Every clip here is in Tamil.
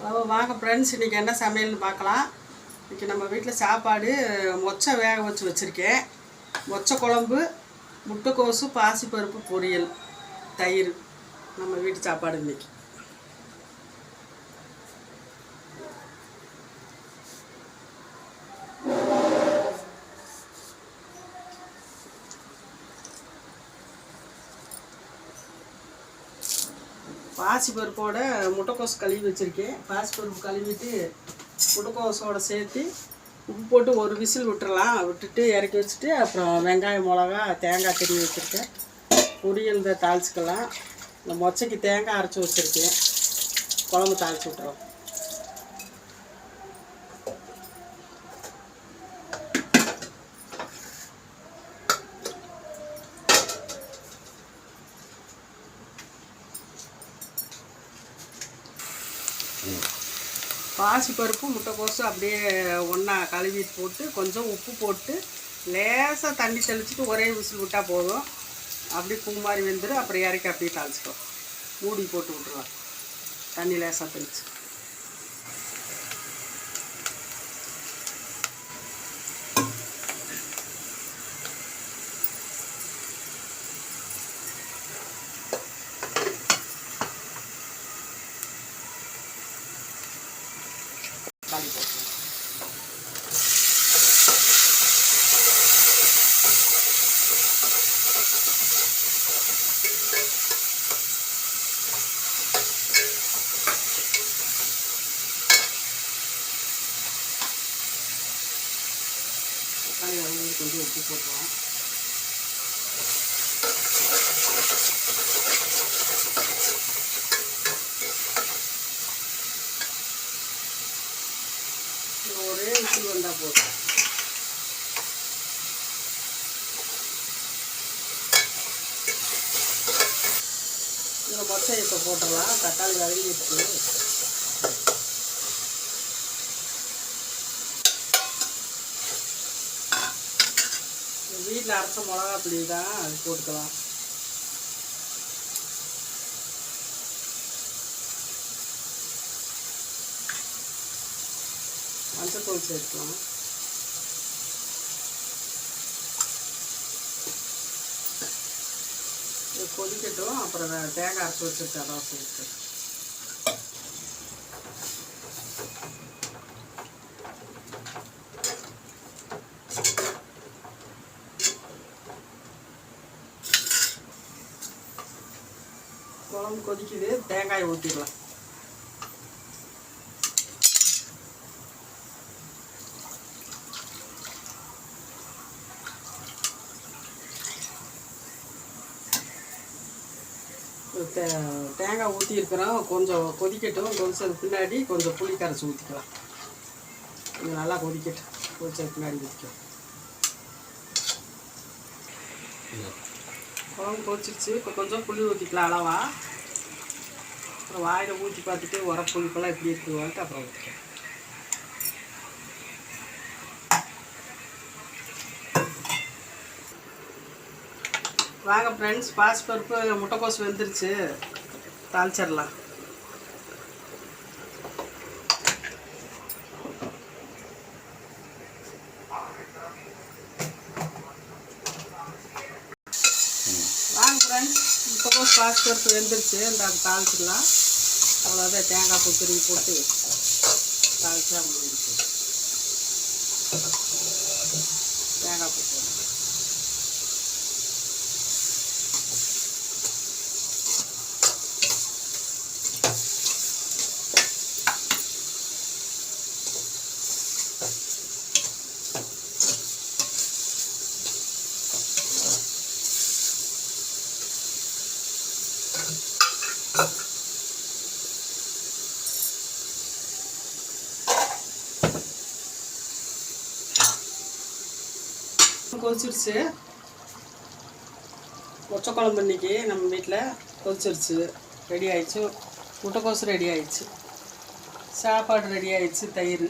வாங்க ஃப்ரெண்ட்ஸ், இன்றைக்கி என்ன சமையல்னு பார்க்கலாம். இன்றைக்கி நம்ம வீட்டில் சாப்பாடு மொச்சை வேக வச்சு வச்சுருக்கேன். மொச்சை குழம்பு, முட்டைக்கோசு, பாசிப்பருப்பு பொரியல், தயிர். நம்ம வீட்டு சாப்பாடு இன்றைக்கி. பாசிப்பருப்போட முட்டைக்கோசு கழுவி வச்சுருக்கேன். பாசிப்பருப்பு கழுவிட்டு முட்டைக்கோசோடு சேர்த்து உப்பு போட்டு ஒரு விசில் விட்டுறலாம். விட்டுட்டு இறக்கி வச்சுட்டு அப்புறம் வெங்காயம், மிளகா, தேங்காய் திருவி வச்சுருக்கேன். பொரியல் தாளிச்சிக்கலாம். இந்த மொச்சைக்கு தேங்காய் அரைச்சி வச்சுருக்கேன். குழம்பு தாளித்து விட்டுறோம். பாசிப்பருப்பு, முட்டைக்கோசு அப்படியே ஒன்றா கழுவிட்டு போட்டு கொஞ்சம் உப்பு போட்டு லேசாக தண்ணி தெளிச்சுட்டு ஒரே விசில் விட்டால் போதும். அப்படி பூ மாதிரி வெந்துடும். அப்புறம் இறக்கி அப்படியே தாளிச்சிட்டோம். மூடி போட்டு விட்டுருவோம். தண்ணி லேசாக தெளிச்சு தக்காளி போட்டு தக்காளி வதங்கி கொஞ்சம் உப்பு போட்டுருவோம். ஒரே விசில் வந்தால் போதும். இந்த மொச்சை இப்போ போட்டுடலாம். தக்காளி வதங்கிடுச்சு. வீட்டில் அரைச்ச மிளகா பொடி தான், அது போட்டுக்கலாம். மஞ்சத்தூள் சேர்க்கலாம். இது கொதிக்கட்டும். அப்புறம் தேங்காய் அரைச்சி வச்சுட்டு அதான் சேர்த்து குழம்பு கொதிக்குது. தேங்காயை ஊற்றிடலாம். தேங்காய் ஊற்றிருக்கிறோம். கொஞ்சம் கொதிக்கட்டும். கொதிச்சதுக்கு பின்னாடி கொஞ்சம் புளி கரைச்சி ஊற்றிக்கலாம். கொஞ்சம் நல்லா கொதிக்கட்டும். கொதிச்சதுக்கு பின்னாடி ஊற்றிக்கலாம். குழம்பு கொதிச்சிருச்சு. இப்போ கொஞ்சம் புளி ஊற்றிக்கலாம் அளவா. அப்புறம் வாயில் ஊற்றி பார்த்துட்டு புளிப்பெல்லாம் எப்படி இருக்குவான்ட்டு அப்புறம் ஊற்றிக்கலாம். வாங்க ஃப்ரெண்ட்ஸ், பாசிப்பருப்பு, முட்டைக்கோசு வெந்துருச்சு. தாளிச்சிடலாம். வாங்க ஃப்ரெண்ட்ஸ், முட்டைக்கோசு, பாசிப்பருப்பு வெந்துருச்சு. இந்த தாளிச்சிடலாம். அவ்வளோதான். தேங்காய் பூ திருவி போட்டு தாளிச்சா முடிஞ்சிச்சு. தேங்காய் பூ போட்டு கொதிச்சிருச்சு. மொச்சை குழம்பு இன்னைக்கு நம்ம வீட்டில் கொதிச்சிருச்சு. ரெடி ஆயிடுச்சு. முட்டைக்கோசு ரெடி ஆயிடுச்சு. சாப்பாடு ரெடி ஆயிடுச்சு. தயிர்.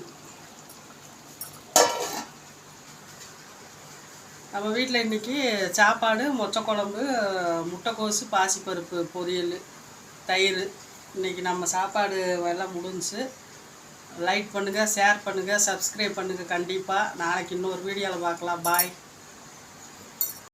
நம்ம வீட்டில் இன்றைக்கி சாப்பாடு, மொச்சை குழம்பு, முட்டைக்கோசு, பாசிப்பருப்பு பொரியல், தயிர். இன்றைக்கி நம்ம சாப்பாடு எல்லாம் முடிஞ்சுச்சு. லைக் பண்ணுங்கள், ஷேர் பண்ணுங்கள், சப்ஸ்கிரைப் பண்ணுங்கள். கண்டிப்பாக நாளைக்கு இன்னொரு வீடியோவில் பார்க்கலாம். பாய்.